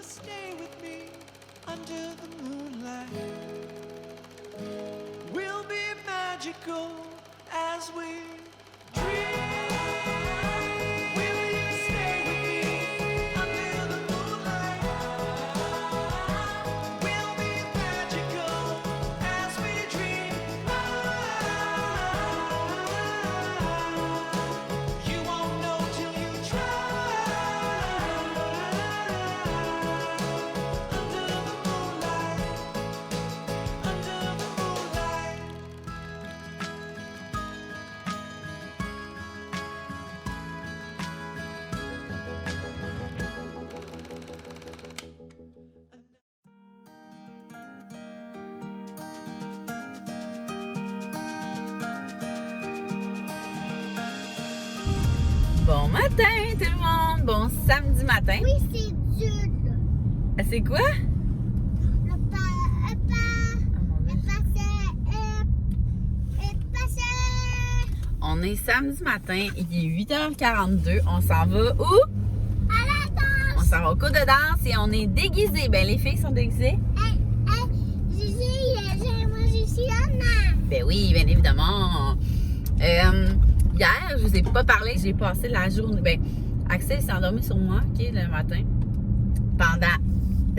stay with me under the moonlight? We'll be magical as we dream. Will you stay with me under the moonlight? We'll be magical as we dream. You won't know till you try. Under the moonlight, under the moonlight. Bon matin tout le monde, bon samedi matin. Oui, c'est dur. C'est quoi? Oh mon Dieu. On est samedi matin, il est 8h42, on s'en va où? À la danse. On s'en va au cours de danse et on est déguisés. Ben les filles sont déguisées? Moi, je suis Anna. Ben oui, bien évidemment. Hier, je vous ai pas parlé, j'ai passé la journée. Ben, Axel s'est endormi sur moi, OK, le matin, pendant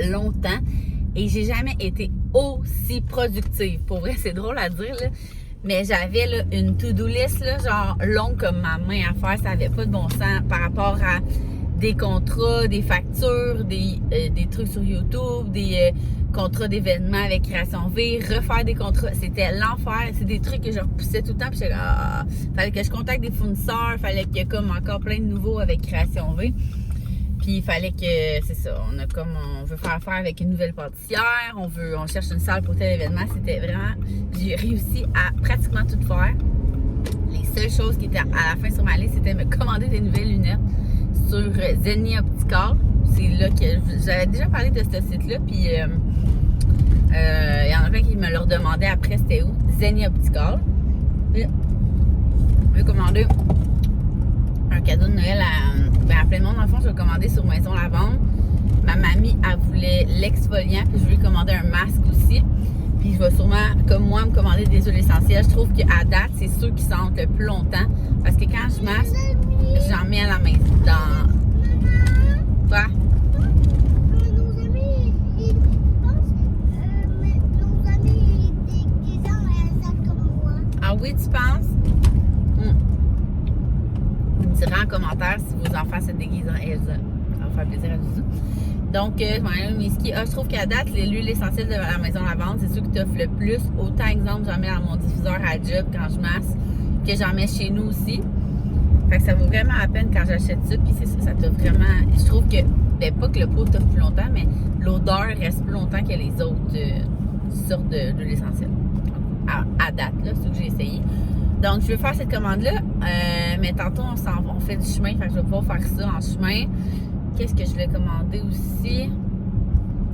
longtemps. Et j'ai jamais été aussi productive. Pour vrai, c'est drôle à dire, là. Mais j'avais là, une to-do list, là, genre longue comme ma main à faire. Ça n'avait pas de bon sens par rapport à des contrats, des factures, des trucs sur YouTube, des contrats d'événements avec Création V, refaire des contrats. C'était l'enfer. C'est des trucs que je repoussais tout le temps. Puis j'étais là, fallait que je contacte des fournisseurs. Fallait qu'il y ait comme encore plein de nouveaux avec Création V. Puis il fallait que, c'est ça, on veut faire affaire avec une nouvelle pâtissière. On cherche une salle pour tel événement. C'était vraiment, j'ai réussi à pratiquement tout faire. Les seules choses qui étaient à la fin sur ma liste, c'était me commander des nouvelles lunettes sur Zenny Optical. C'est là que j'avais déjà parlé de ce site-là, puis il y en a plein qui me le redemandaient après, c'était où? Zenny Optical. Puis, j'ai commandé un cadeau de Noël à plein de monde. Dans le fond, je vais commander sur Maison Lavande. Ma mamie, elle voulait l'exfoliant, puis je vais lui commander un masque aussi. Puis je vais sûrement, comme moi, me commander des huiles essentielles. Je trouve qu'à date, c'est ceux qui sentent le plus longtemps. Parce que quand je masque, j'en mets à la main. Quoi? Nos amis, ils pensent, nos amis déguisés en Elsa comme moi. Ah oui, tu penses? Vous me direz en commentaire si vos enfants se déguisent en Elsa. Ça va faire plaisir à vous. Donc, je trouve qu'à date, l'huile essentielle de la Maison Lavande, c'est ceux qui t'offrent le plus. Autant, exemple, j'en mets dans mon diffuseur à job quand je masse, que j'en mets chez nous aussi. Fait que ça vaut vraiment la peine quand j'achète ça. Puis c'est ça, ça t'offre vraiment. Je trouve que, ben pas que le pot t'offre plus longtemps, mais l'odeur reste plus longtemps que les autres sortes d'huile essentielle. À date, là, c'est ce que j'ai essayé. Donc, je vais faire cette commande-là. Mais tantôt, on fait du chemin. Fait que je vais pouvoir faire ça en chemin. Qu'est-ce que je voulais commander aussi?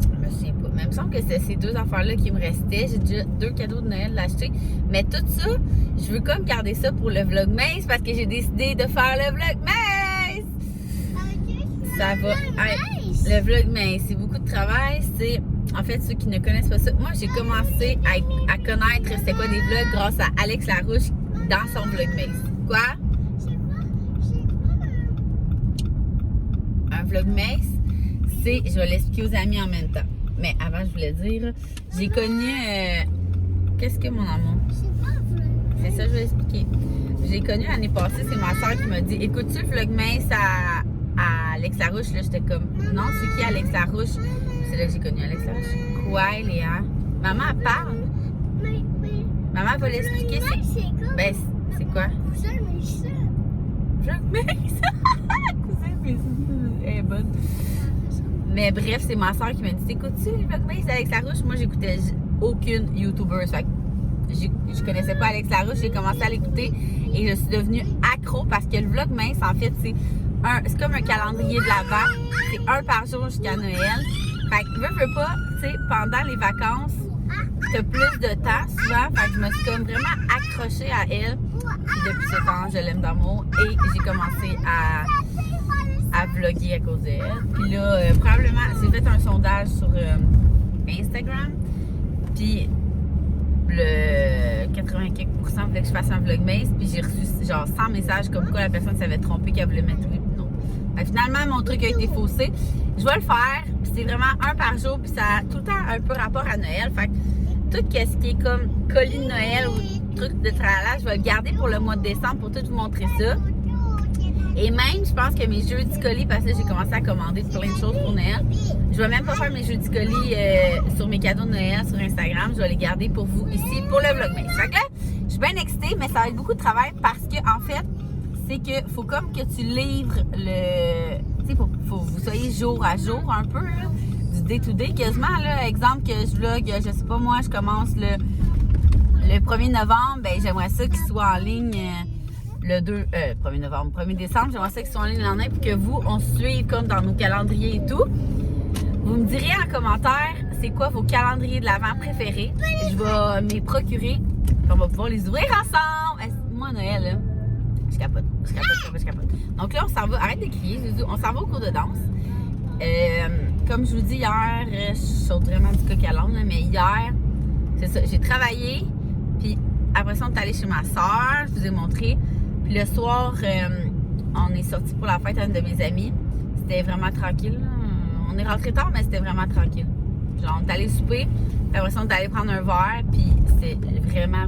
Je me souviens pas. Mais il me semble que c'est ces deux affaires-là qui me restaient. J'ai déjà 2 cadeaux de Noël d'acheter. Mais tout ça, je veux comme garder ça pour le Vlogmas parce que j'ai décidé de faire le Vlogmas! Ça va être le Vlogmas. C'est beaucoup de travail. C'est, en fait, ceux qui ne connaissent pas ça. Moi, j'ai commencé à connaître c'était quoi des vlogs grâce à Alex Larouche dans son Vlogmas. Quoi? Un Vlogmas, c'est, je vais l'expliquer aux amis en même temps. Mais avant, je voulais dire, j'ai connu, qu'est-ce que mon amour? C'est ça, je vais expliquer. J'ai connu l'année passée, c'est ma soeur qui m'a dit, écoutes-tu le Vlogmas à Alex Larouche? Là, j'étais comme, non, c'est qui Alex Larouche? C'est là que j'ai connu Alex Larouche. Quoi, Léa? Maman, elle parle? Maman va l'expliquer. Ben, c'est quoi? Vlogmas! Elle est bonne. Mais bref, c'est ma soeur qui m'a dit, écoutes-tu le Vlogmas d'Alex Larouche? Moi, j'écoutais aucune YouTuber. Fait que je connaissais pas Alex Larouche. J'ai commencé à l'écouter et je suis devenue accro parce que le Vlogmas, en fait, c'est comme un calendrier de l'Avent. C'est un par jour jusqu'à Noël. Fait que, veux pas, tu sais, pendant les vacances, t'as plus de temps souvent. Fait que je me suis comme vraiment accrochée à elle. Puis depuis ce temps, je l'aime d'amour. Et j'ai commencé à à vlogger à cause d'elle. Puis là, probablement, j'ai fait un sondage sur Instagram. Puis le 80% voulait que je fasse un vlogmas. Puis j'ai reçu genre 100 messages comme quoi la personne s'avait trompée qu'elle voulait mettre oui puis non. Finalement, mon truc a été faussé. Je vais le faire. Puis c'est vraiment un par jour. Puis ça a tout le temps un peu rapport à Noël. Fait que tout ce qui est comme colis de Noël ou truc de tralala, je vais le garder pour le mois de décembre pour tout vous montrer ça. Et même, je pense que mes jeudis colis, parce que j'ai commencé à commander plein de choses pour Noël, je vais même pas faire mes jeudis colis sur mes cadeaux de Noël sur Instagram. Je vais les garder pour vous ici pour le vlogmas. Fait que là, je suis bien excitée, mais ça va être beaucoup de travail parce que en fait, c'est que faut comme que tu livres le... Tu sais, faut que vous soyez jour à jour un peu, là, du day-to-day quasiment, là. Exemple que je vlog, je sais pas moi, je commence le 1er novembre, ben j'aimerais ça qu'il soit en ligne le 1er novembre, 1er décembre, j'aimerais ça qu'il soit en ligne le lendemain pour que vous, on se suive comme dans nos calendriers et tout. Vous me direz en commentaire c'est quoi vos calendriers de l'Avent préférés. Je vais me les procurer, on va pouvoir les ouvrir ensemble. Moi, Noël, là, je capote. Donc là, on s'en va, arrête de crier, on s'en va au cours de danse. Comme je vous dis hier, je saute vraiment du coq à l'âne, mais hier, c'est ça, j'ai travaillé, puis après ça, on est allé chez ma soeur, je vous ai montré. Puis le soir, on est sorti pour la fête à une de mes amies. C'était vraiment tranquille. On est rentré tard, mais c'était vraiment tranquille. Genre, on est allé souper, puis après ça, on est allé prendre un verre, puis c'était vraiment,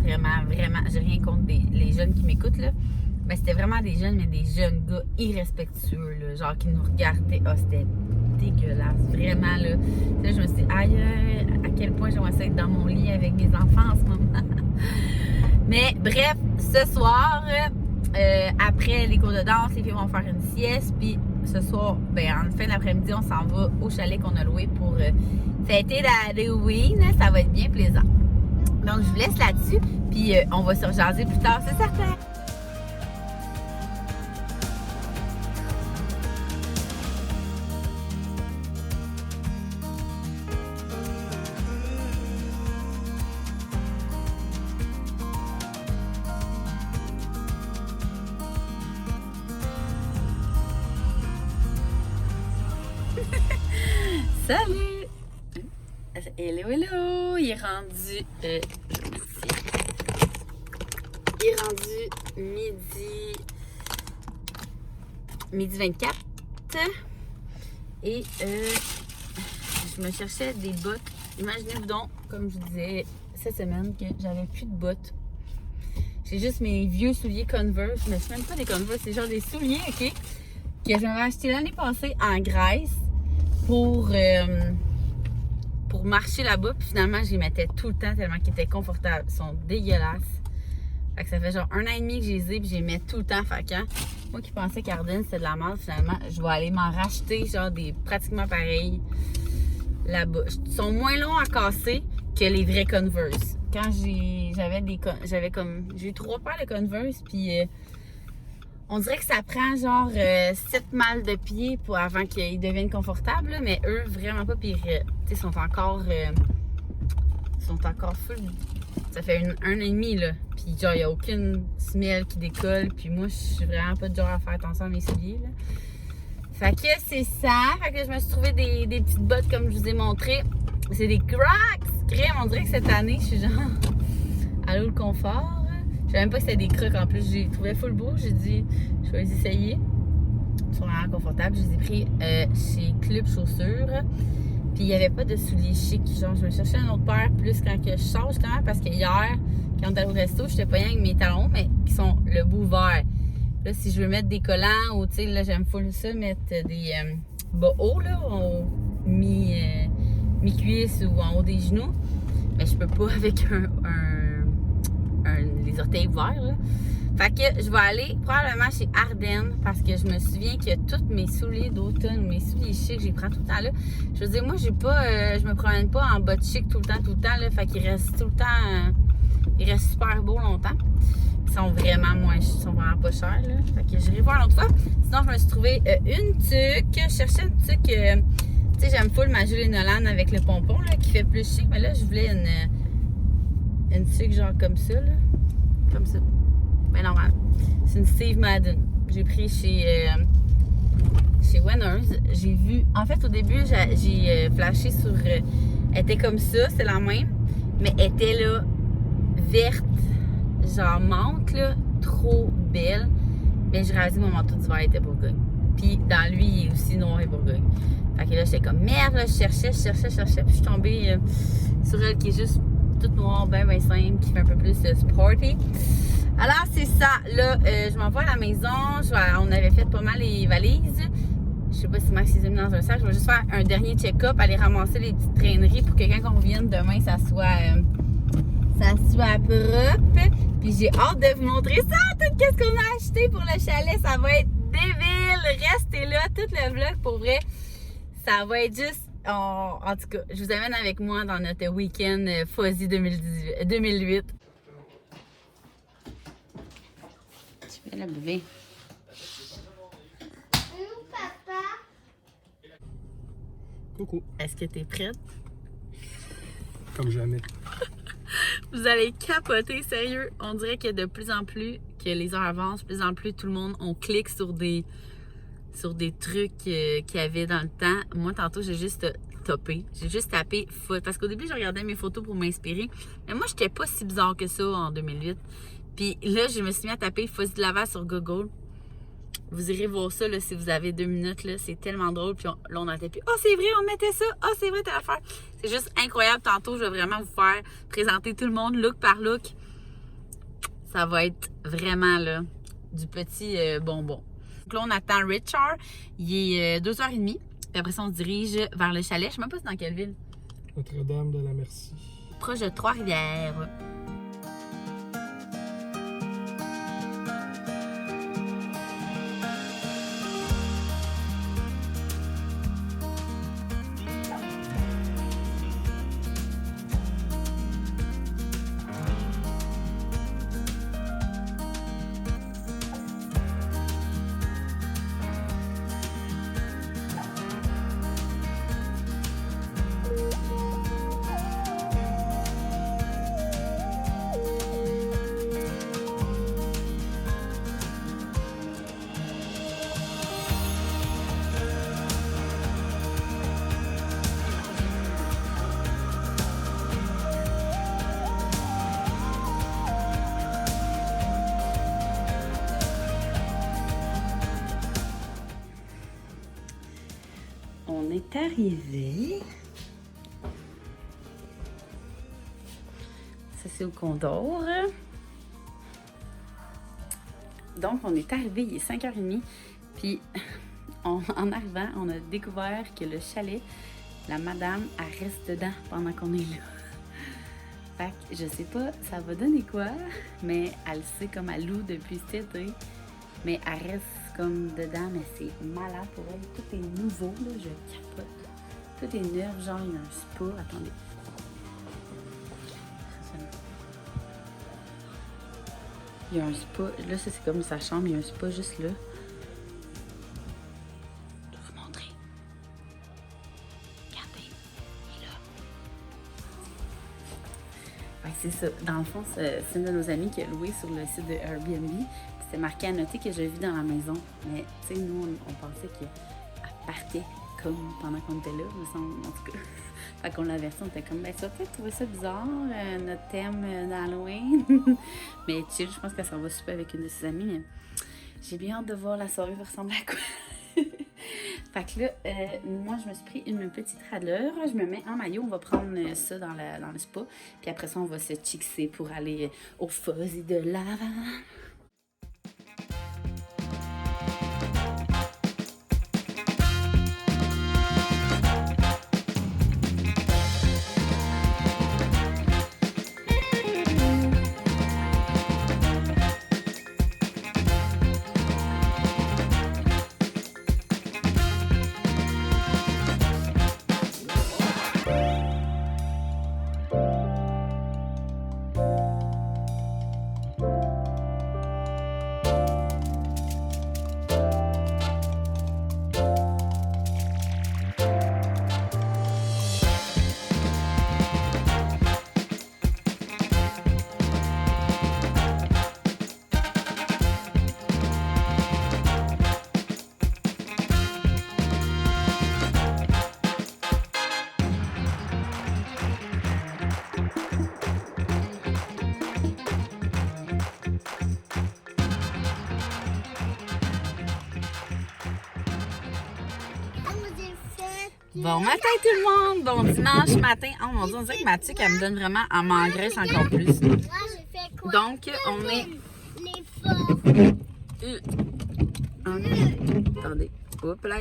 j'ai rien contre les jeunes qui m'écoutent, là. Mais c'était vraiment des jeunes, mais des jeunes gars irrespectueux, là, genre qui nous regardaient. Ah, c'était dégueulasse, vraiment, là. Là, je me suis dit, aïe, à quel point j'aimerais ça être dans mon lit avec mes enfants en ce moment. Mais bref, ce soir, après les cours de danse, les filles vont faire une sieste, puis ce soir, ben en fin d'après-midi, on s'en va au chalet qu'on a loué pour fêter la Halloween. Ça va être bien plaisant. Donc, je vous laisse là-dessus, puis on va se rejaser plus tard, c'est certain. Salut! Hello! Il est rendu... il est rendu midi 24. Et je me cherchais des bottes. Imaginez-vous donc, comme je vous disais cette semaine, que j'avais plus de bottes. J'ai juste mes vieux souliers Converse. Mais c'est même pas des Converse, c'est genre des souliers, ok? Que j'avais acheté l'année passée en Grèce. Pour marcher là-bas, puis finalement, je les mettais tout le temps tellement qu'ils étaient confortables. Ils sont dégueulasses. Fait que ça fait genre 1 an et demi que je les ai, puis je les mets tout le temps. Fait que moi qui pensais qu'Ardenne c'était de la merde, finalement, je vais aller m'en racheter genre des pratiquement pareils là-bas. Ils sont moins longs à casser que les vrais Converse. Quand j'ai eu 3 paires de Converse, puis on dirait que ça prend genre 7 malles de pied avant qu'ils deviennent confortables, là, mais eux, vraiment pas. Puis, ils sont encore full. Ça fait 1 an et demi, là. Puis, genre, il n'y a aucune semelle qui décolle. Puis, moi, je suis vraiment pas de genre à faire attention à mes souliers, là. Fait que c'est ça. Fait que je me suis trouvé des petites bottes comme je vous ai montré. C'est des Crocs! Crème, on dirait que cette année, je suis genre. Allô, le confort. Je savais même pas que c'était des Crocs en plus. J'ai trouvé full beau. J'ai dit, je vais les essayer. Ils sont vraiment confortables. Je les ai pris chez Club Chaussures. Puis il n'y avait pas de souliers chic. Genre, je me cherchais un autre paire plus quand que je sors justement. Parce que hier, quand on est allé au resto, j'étais pas rien avec mes talons, mais qui sont le bout vert. Là, si je veux mettre des collants ou tu sais, là, j'aime full ça, mettre des bas hauts, là, au mi-cuisse ou en haut des genoux. Mais je peux pas avec les orteils ouverts, là. Fait que je vais aller probablement chez Ardenne parce que je me souviens que tous mes souliers d'automne, mes souliers chics, je les prends tout le temps là. Je veux dire, moi, je me promène pas en bottes chic tout le temps, là. Fait qu'ils restent tout le temps, ils restent super beaux longtemps. Ils sont vraiment pas chers, là. Fait que j'irai voir l'autre fois. Sinon, je me suis trouvé une tuque. Je cherchais une tuque, tu sais, j'aime full ma Julie Nolan avec le pompon, là, qui fait plus chic. Mais là, je voulais une tuque genre comme ça, là. Comme ça. Ben normal. C'est une Steve Madden. J'ai pris chez chez Winners. J'ai vu... En fait, au début, j'ai flashé sur... elle était comme ça, c'est la même. Mais elle était là, verte, genre menthe, là, trop belle. Mais j'ai réalisé que mon manteau d'hiver était Bourgogne. Puis dans lui, il est aussi noir et Bourgogne. Fait que là, j'étais comme merde, là, je cherchais. Puis je suis tombée sur elle qui est juste toute noire, bien simple, qui fait un peu plus sporty. Alors, c'est ça. Là, je m'en vais à la maison. On avait fait pas mal les valises. Je sais pas si Max les a mis dans un sac. Je vais juste faire un dernier check-up, aller ramasser les petites traîneries pour que quand on revienne demain, ça soit propre. Puis j'ai hâte de vous montrer ça, tout ce qu'on a acheté pour le chalet. Ça va être débile. Restez là, tout le vlog, pour vrai. Ça va être juste... En tout cas, je vous amène avec moi dans notre week-end Fuzzy 2008. Tu fais la bébé. Papa. Coucou. Est-ce que tu es prête? Comme jamais. Vous allez capoter, sérieux. On dirait que de plus en plus que les heures avancent, de plus en plus tout le monde, on clique sur des trucs qu'il y avait dans le temps. Moi, tantôt, j'ai juste topé. J'ai juste tapé foot. Parce qu'au début, je regardais mes photos pour m'inspirer. Mais moi, j'étais pas si bizarre que ça en 2008. Puis là, je me suis mis à taper Fuzzy de Laval sur Google. Vous irez voir ça là, si vous avez 2 minutes. Là, c'est tellement drôle. Puis là, on a tapé. Oh, c'est vrai, on mettait ça. Oh, c'est vrai, t'as l'affaire. C'est juste incroyable. Tantôt, je vais vraiment vous faire présenter tout le monde, look par look. Ça va être vraiment là, du petit bonbon. Donc là, on attend Richard. Il est 2h30. Puis après ça, on se dirige vers le chalet. Je sais même pas c'est dans quelle ville. Notre-Dame de la Merci. Proche de Trois-Rivières. On est arrivé. Ça, c'est au Condor. Donc, on est arrivé, il est 5h30. Puis, en arrivant, on a découvert que le chalet, la madame, elle reste dedans pendant qu'on est là. Fait que je sais pas, ça va donner quoi, mais elle sait comme elle loue depuis cet été. Mais elle reste comme dedans, mais c'est malade pour elle. Tout est nouveau, là, je capote. Tout est neuf, genre il y a un spa. Attendez. Il y a un spa. Là, ça c'est comme sa chambre, il y a un spa juste là. Je vais vous montrer. Regardez, il est là. Fait que c'est ça. Dans le fond, c'est une de nos amies qui a loué sur le site de Airbnb. C'est marqué à noter que je vis dans la maison. Mais, tu sais, nous, on pensait qu'elle partait comme pendant qu'on était là, me semble, en tout cas. Fait qu'on l'a versé, on était comme, ben, ça peut-être trouver ça bizarre, notre thème d'Halloween. Mais chill, je pense qu'elle s'en va super avec une de ses amies. Mais j'ai bien hâte de voir la soirée va ressembler à quoi. Fait que là, moi, je me suis pris une petite radeur. Je me mets en maillot. On va prendre ça dans le spa. Puis après ça, on va se chixer pour aller au Fuzzy de Laval. Bon matin tout le monde! Bon dimanche matin. Oh mon Dieu, on dirait que ma tuque, elle me donne vraiment, elle m'engraisse encore plus. Moi, j'ai fait quoi? Donc, on est... Les Attendez. Oups là.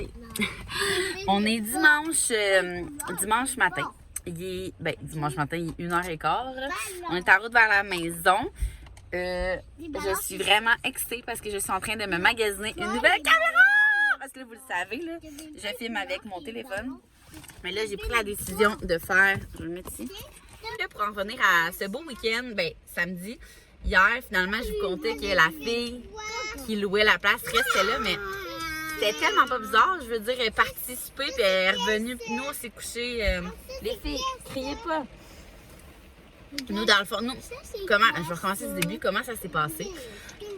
On est dimanche matin. Il est... dimanche matin, il est 1h15. On est en route vers la maison. Je suis vraiment excitée parce que je suis en train de me magasiner une nouvelle caméra! Parce que là, vous le savez, là, je filme avec mon téléphone. Mais là, j'ai pris la décision de faire... Je vais le mettre ici. Là, pour en revenir à ce beau week-end, samedi, hier, finalement, je vous contais que la fille qui louait la place restait là, mais c'était tellement pas bizarre. Je veux dire, elle est partie souper, puis elle est revenue. Nous, on s'est couchés. Les filles, criez pas. Nous, dans le fond, je vais recommencer du début. Comment ça s'est passé?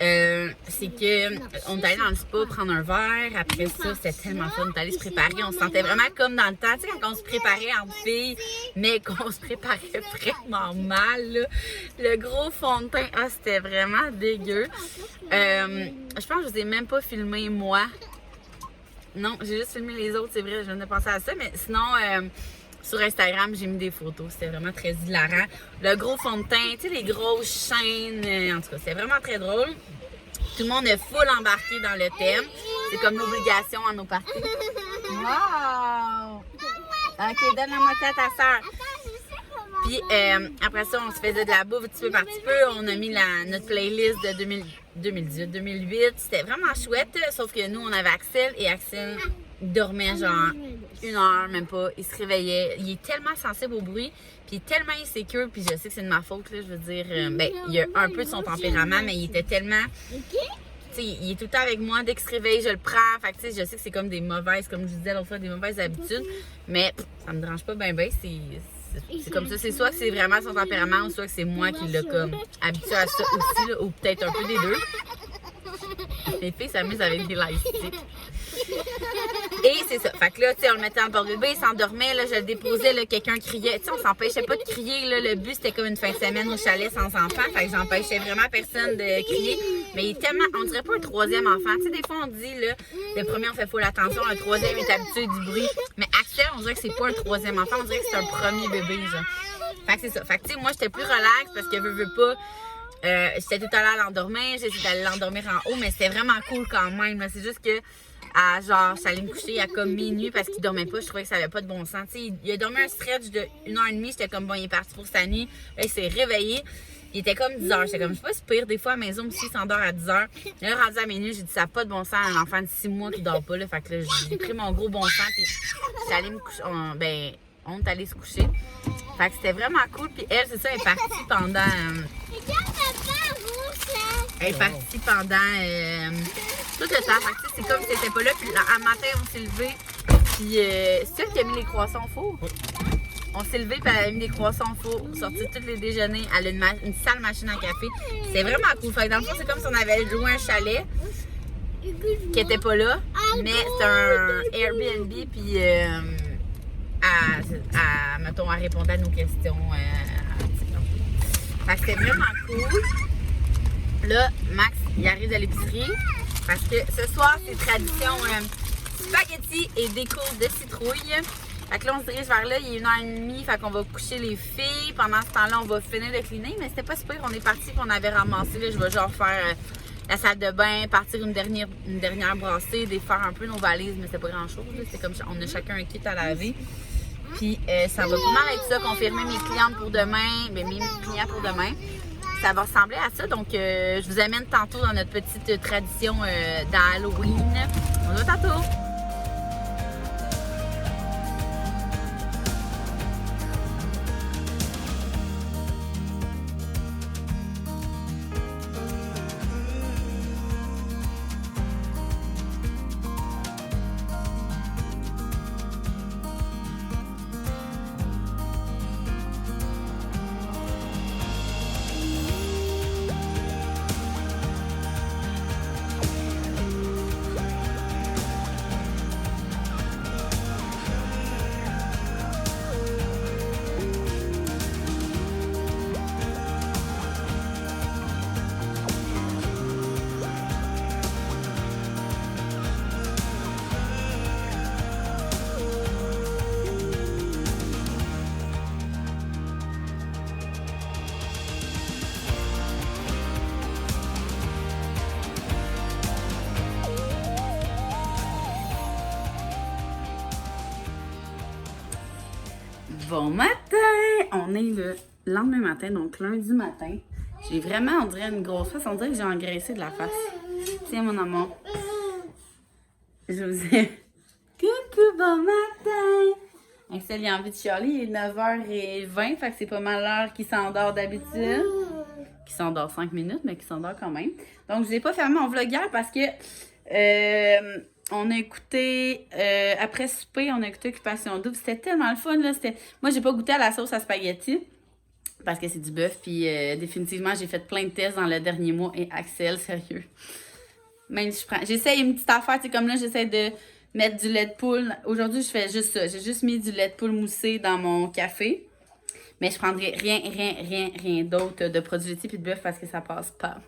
C'est que on est allé dans le spa prendre un verre. Après ça, c'était tellement fun. On est allé se préparer. On se sentait vraiment comme dans le temps, tu sais, quand on se préparait entre filles, mais qu'on se préparait vraiment mal, là. Le gros fond de teint, c'était vraiment dégueu. Je pense que je vous ai même pas filmé, moi. Non, j'ai juste filmé les autres, c'est vrai, je viens de penser à ça. Mais sinon, sur Instagram, j'ai mis des photos. C'était vraiment très hilarant. Le gros fond de teint, tu sais, les grosses chaînes. En tout cas, c'était vraiment très drôle. Tout le monde est full embarqué dans le thème. C'est comme l'obligation à nos parties. Wow! Ok, donne la moitié à ta soeur. Puis après ça, on se faisait de la bouffe un petit peu par petit peu. On a mis notre playlist de 2018-2008. C'était vraiment chouette. Sauf que nous, on avait Axel et Axel dormait genre 1 heure, même pas. Il se réveillait. Il est tellement sensible au bruit, puis il est tellement insécure, puis je sais que c'est de ma faute, là, je veux dire. Il y a un peu de son tempérament, mais il était tellement... Tu sais, il est tout le temps avec moi. Dès qu'il se réveille, je le prends. Fait que, tu sais, je sais que c'est comme des mauvaises, comme je disais l'autre fois, des mauvaises habitudes, mais ça me dérange pas ben. C'est comme ça. C'est soit que c'est vraiment son tempérament, ou soit que c'est moi qui l'ai comme habitué à ça aussi, là, ou peut-être un peu des deux. Les filles s'amusent avec des live sticks. Et c'est ça. Fait que là, tu sais, on le mettait en porte-bébé, il s'endormait, là, je le déposais, là, quelqu'un criait. Tu sais, on s'empêchait pas de crier, là. Le but, c'était comme une fin de semaine au chalet sans enfant. Fait que j'empêchais vraiment personne de crier. Mais il est tellement, on dirait pas un troisième enfant. Tu sais, des fois, on dit, là, le premier, on fait full attention, le troisième est habitué du bruit. Mais Axel, on dirait que c'est pas un troisième enfant, on dirait que c'est un premier bébé, genre. Fait que c'est ça. Fait que, tu sais, moi, j'étais plus relax parce que veux pas. J'étais tout à l'heure à l'endormir, j'ai essayé d'aller l'endormir en haut, mais c'était vraiment cool quand même. C'est juste que, j'allais me coucher à comme minuit parce qu'il dormait pas. Je trouvais que ça avait pas de bon sens. T'sais, il a dormi un stretch de 1h30. J'étais comme, bon, il est parti pour sa nuit. Là, il s'est réveillé. Il était comme 10h. J'étais comme, je sais pas si pire. Des fois, à la maison aussi, il s'endort à 10h. Là, rendu à minuit, j'ai dit, ça n'a pas de bon sens. Un enfant de 6 mois qui dort pas. Là. Fait que là, j'ai pris mon gros bon sens. Puis, j'étais allée me coucher. On est allé se coucher. Fait que c'était vraiment cool. Puis elle, c'est ça, elle est partie pendant. Elle est partie pendant tout le temps. Fait que c'est comme si t'étais pas là. Puis à matin, on s'est levé. Puis c'est elle qui a mis les croissants au four. On s'est levé, puis elle a mis des croissants au four. Sorti tous les déjeuners. Elle a une sale machine à café. C'est vraiment cool. Fait que dans le fond, c'est comme si on avait loué un chalet qui était pas là. Mais c'est un Airbnb. Puis mettons, elle répondait à nos questions. Fait que c'était vraiment cool. Là, Max, il arrive de l'épicerie parce que ce soir, c'est tradition spaghetti et déco de citrouille. Fait que là, on se dirige vers là, il est 1h30, fait qu'on va coucher les filles. Pendant ce temps-là, on va finir de cleaner, mais c'était pas super. On est parti, puis on avait ramassé, là, je vais genre faire la salle de bain, partir une dernière brassée, défaire un peu nos valises, mais c'était pas grand-chose. C'est comme on a chacun un kit à laver. Puis ça va pas mal être ça, confirmer mes clientes pour demain, mes clients pour demain. Ça va ressembler à ça, donc je vous amène tantôt dans notre petite tradition d'Halloween. On se voit tantôt! Bon matin! On est le lendemain matin, donc lundi matin. J'ai vraiment, on dirait, une grosse face. On dirait que j'ai engraissé de la face. Tiens, mon amour. Je vous ai... Coucou, bon matin! Axel, il a envie de chialer. Il est 9h20, fait que c'est pas mal l'heure qu'il s'endort d'habitude. Qui s'endort 5 minutes, mais qui s'endort quand même. Donc, je n'ai pas fermé mon vlog hier parce que on a écouté, après souper, on a écouté Occupation Double. C'était tellement le fun, là. Moi, j'ai pas goûté à la sauce à spaghetti parce que c'est du bœuf. Puis, définitivement, j'ai fait plein de tests dans le dernier mois. Et Axel, sérieux. Même si j'essaye une petite affaire, c'est comme là, j'essaie de mettre du lait de poule. Aujourd'hui, je fais juste ça. J'ai juste mis du lait de poule moussé dans mon café. Mais je prendrai rien d'autre de produits laitiers puis de bœuf parce que ça passe pas.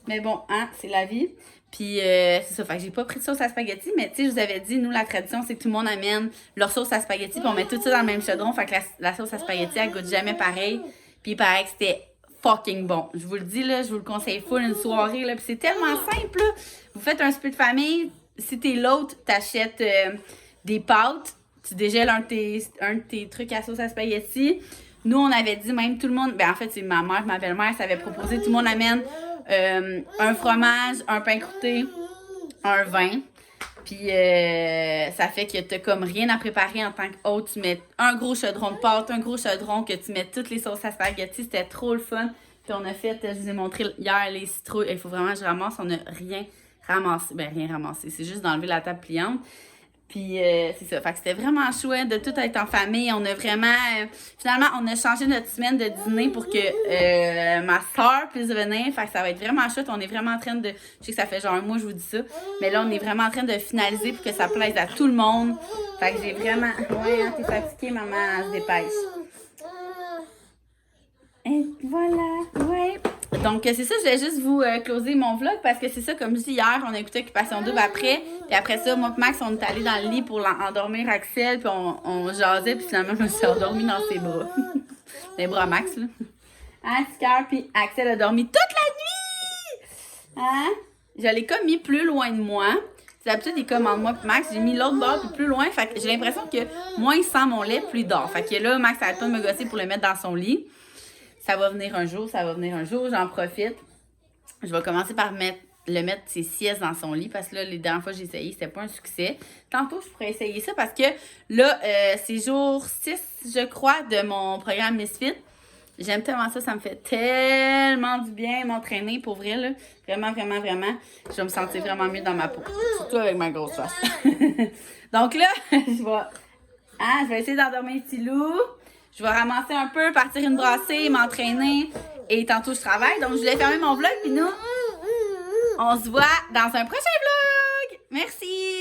Mais bon, hein, c'est la vie. Puis c'est ça, fait que j'ai pas pris de sauce à spaghetti, mais tu sais, je vous avais dit, nous, la tradition, c'est que tout le monde amène leur sauce à spaghetti, puis on met tout ça dans le même chaudron. Fait que la sauce à spaghetti, elle goûte jamais pareil. Puis il paraît que c'était fucking bon. Je vous le dis, là, je vous le conseille full une soirée, là. Puis c'est tellement simple, là. Vous faites un souper de famille. Si t'es l'autre, t'achètes des pâtes. Tu dégèles un de tes trucs à sauce à spaghetti. Nous, on avait dit même tout le monde... Ben en fait, c'est ma mère, ma belle-mère, ça avait proposé. Tout le monde amène un fromage, un pain croûté, un vin. Puis ça fait que t'as comme rien à préparer en tant qu'hôte. Tu mets un gros chaudron de pâte, un gros chaudron que tu mets toutes les sauces à spaghetti. C'était trop le fun. Puis on a fait, je vous ai montré hier les citrouilles. Il faut vraiment que je ramasse. On n'a rien ramassé. Ben rien ramassé. C'est juste d'enlever la table pliante. Puis c'est ça, fait que c'était vraiment chouette de tout être en famille. On a vraiment... finalement, on a changé notre semaine de dîner pour que ma soeur puisse venir. Fait que ça va être vraiment chouette. On est vraiment en train de... Je sais que ça fait genre un mois que je vous dis ça. Mais là, on est vraiment en train de finaliser pour que ça plaise à tout le monde. Fait que j'ai vraiment... Ouais, hein, t'es fatiguée, maman, elle se dépêche. Et voilà, ouais. Donc, c'est ça, je voulais juste vous closer mon vlog parce que c'est ça, comme je dis hier, on a écouté Occupation Double après. Puis après ça, moi et Max, on est allés dans le lit pour endormir Axel. Puis on jasait, puis finalement, je me suis endormie dans ses bras. Les bras à Max, là. Hein, petit cœur, puis Axel a dormi toute la nuit! Hein? Je l'ai comme mis plus loin de moi. D'habitude, il est comme entre moi et Max. J'ai mis l'autre bord puis plus loin. Fait que j'ai l'impression que moins il sent mon lait, plus il dort. Fait que là, Max arrête pas de me gosser pour le mettre dans son lit. Ça va venir un jour, j'en profite. Je vais commencer par le mettre ses siestes dans son lit parce que là, les dernières fois que j'ai essayé, c'était pas un succès. Tantôt, je pourrais essayer ça parce que là, c'est jour 6, je crois, de mon programme Misfit. J'aime tellement ça, ça me fait tellement du bien m'entraîner, pour vrai, là. Vraiment. Je vais me sentir vraiment mieux dans ma peau. Surtout avec ma grosse face. Donc là, je vais essayer d'endormir petit loup. Je vais ramasser un peu, partir une brassée, m'entraîner. Et tantôt, je travaille. Donc, je voulais fermer mon vlog. Puis nous, on se voit dans un prochain vlog. Merci!